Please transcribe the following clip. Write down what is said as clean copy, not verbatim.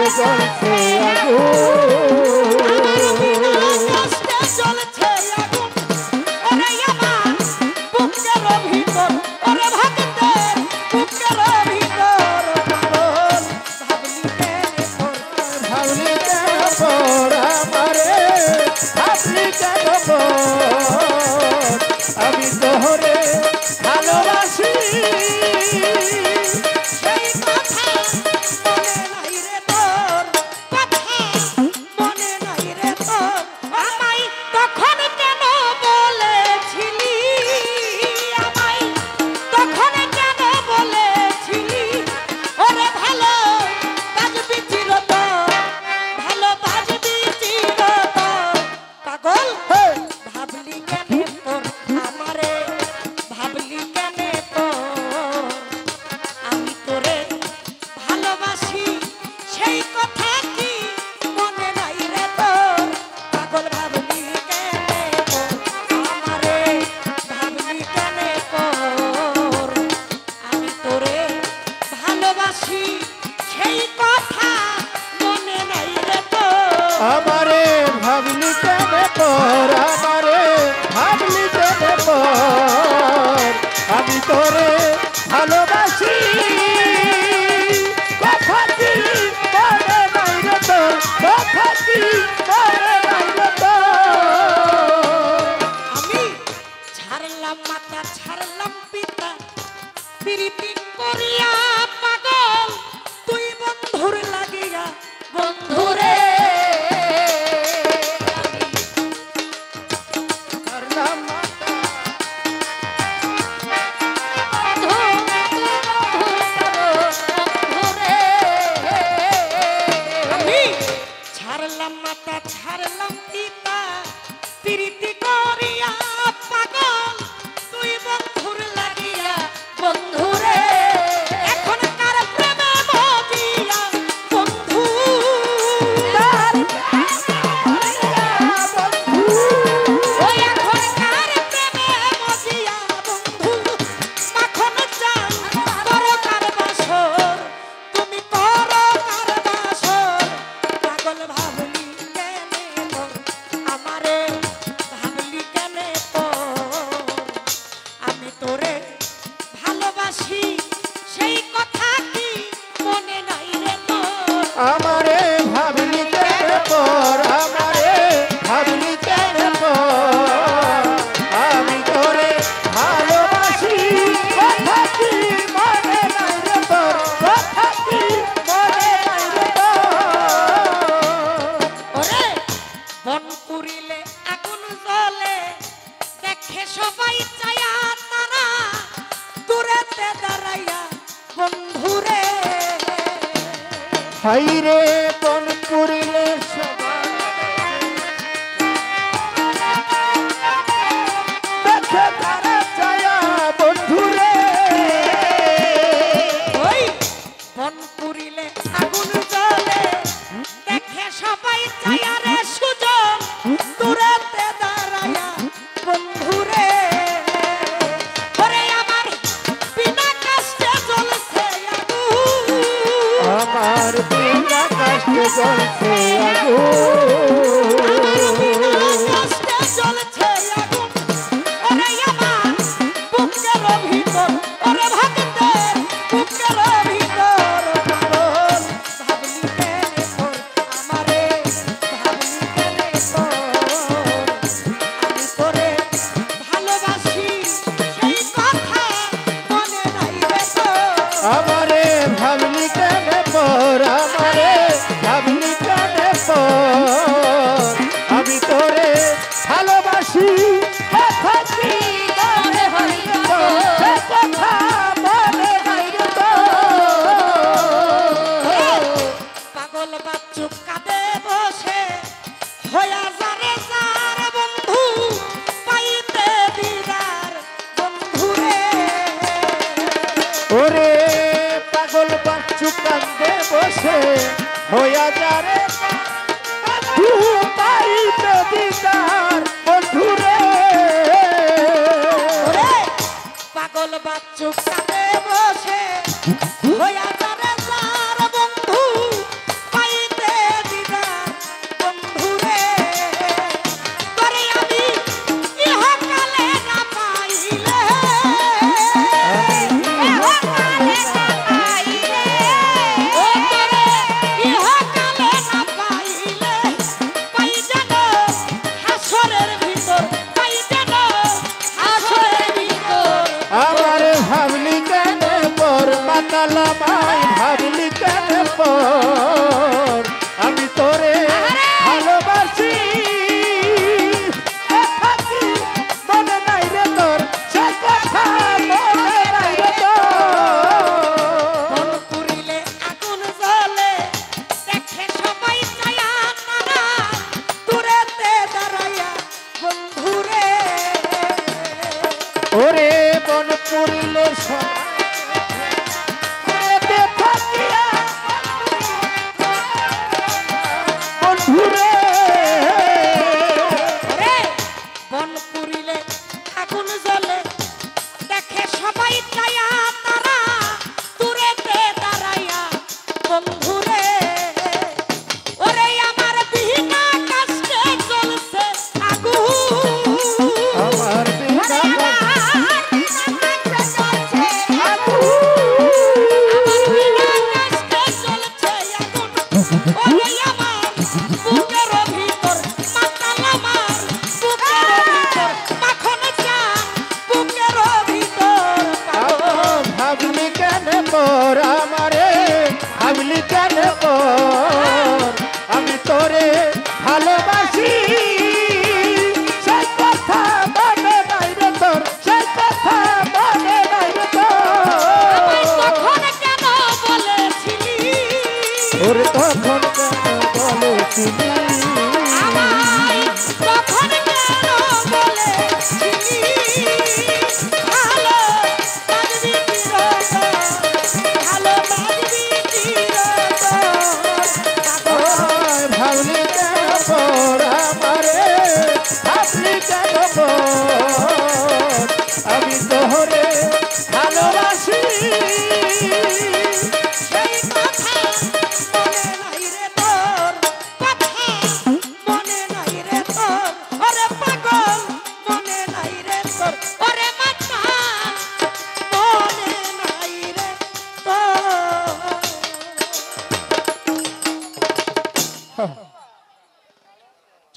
কষ্টে জ্বলছে আগুন কষ্টে জ্বলছে আগুন ওরে আমার বুকের ভিতর ওরে ভক্তের বুকের ভিতর পাগল ভাবলি কেন পর আমারে ভাবলি কেন পর আমি তোরে ভালোবাসি সেই কথা মনে নাই রে তোর কথা মনে নাই রে তোর আমায় তখন কেন বলেছিলি আমায় তখন কেন বলেছিলি ওরে ভালো বাজবি চিরতন ভালো বাজবি চিরতন পাগল ভাবলি কেন তোর আমারে ভাবলি কেন তোর আমি তোরে ভালোবাসি সেই কথা কি মনে নাই রে তোর পাগল ভাবলি কেন তোর আমারে ভাবলি কেন তোর আমি তোরে ভালোবাসি সেই কথা মনে নাই রে তোর আমারে ভাবলি কেন পর আমারে ভাবলি কেন পর আমি তোরে ভালোবাসি কথা কি মনে নাই রে তোর কথা কি মনে নাই রে তোর আমি ছাড়লাম মাতা ছাড়লাম পিতা প্রীতি করিয়া পাগল তুই বন্ধুর লাগিয়া বন্ধুরে ছাড়লাম মাতা আমি ছাড়লাম মাতা ছাড়লাম পিতা প্রীতি করিয়া পাগল তুই বন্ধুর লাগিয়া বন্ধুরে এখন কার প্রেমে মজিয়া বন্ধু ওই এখন কার প্রেমে মজিয়া বন্ধু মাখন চাই করো কার বাসর তুমি করো কার বাসর পাগল ভাবলি কেনে তোর আমারে ভাবলি কেনে তোর আমি তোরে ভালোবাসি সেই কথা কি মনে নাই রে তোর আমারে ভাবলি কেন পর আমারে ভাবলি কেন পর আমি তোরে ভালোবাসি কথা কি মনে নাই রে তোর কথা কি মনে নাই রে তোর ওরে বন পুরিলে আগুন জ্বলে দেখে সবাই চায়া তারা দূরেতে দাঁড়াইয়া বন্ধুরে হাইরে বন পুরিলে সবাই দেখে তারা ছায়া বন্ধুরে ওই বন পুরিলে আগুন জ্বলে দেখে সবাই চায়া রে সুজন দূরেতে দাঁড়াইয়া বন্ধুরে ওরে আমার বিনা কষ্টে জ্বলছে আগুন আমার বিনা কষ্টে জ্বলছে আমার বিনা আগুন কষ্টে জ্বলছে আগুন ওরে আমার বুকের ভিতর ওরে ভক্তের বুকের ভিতর পাগল ভাবলি কেন তোর আমারে ভাবলি কেন তোর আমি তোরে ভালোবাসি সেই কথা মনে নাই রে তোর আমারে ভাবলি কেন পর আমারে ভাবলি কেন পর আমি তোরে ভালোবাসি কথা কি মনে হয় রে তোর সে কথা মনে হয় রে তোর পাগল বাচ্চু কাঁদে বসে হইয়া যারে যার বন্ধু পাইতে দিদার বন্ধুরে ওরে পাগল বাচ্চু কান্দে বসে হইয়া যারে বন্ধু পাইতে দিদার বন্ধুরে ওরে পাগল বাচ্চু কাঁদে বসে হইয়া যারে যার বন্ধু পাই গো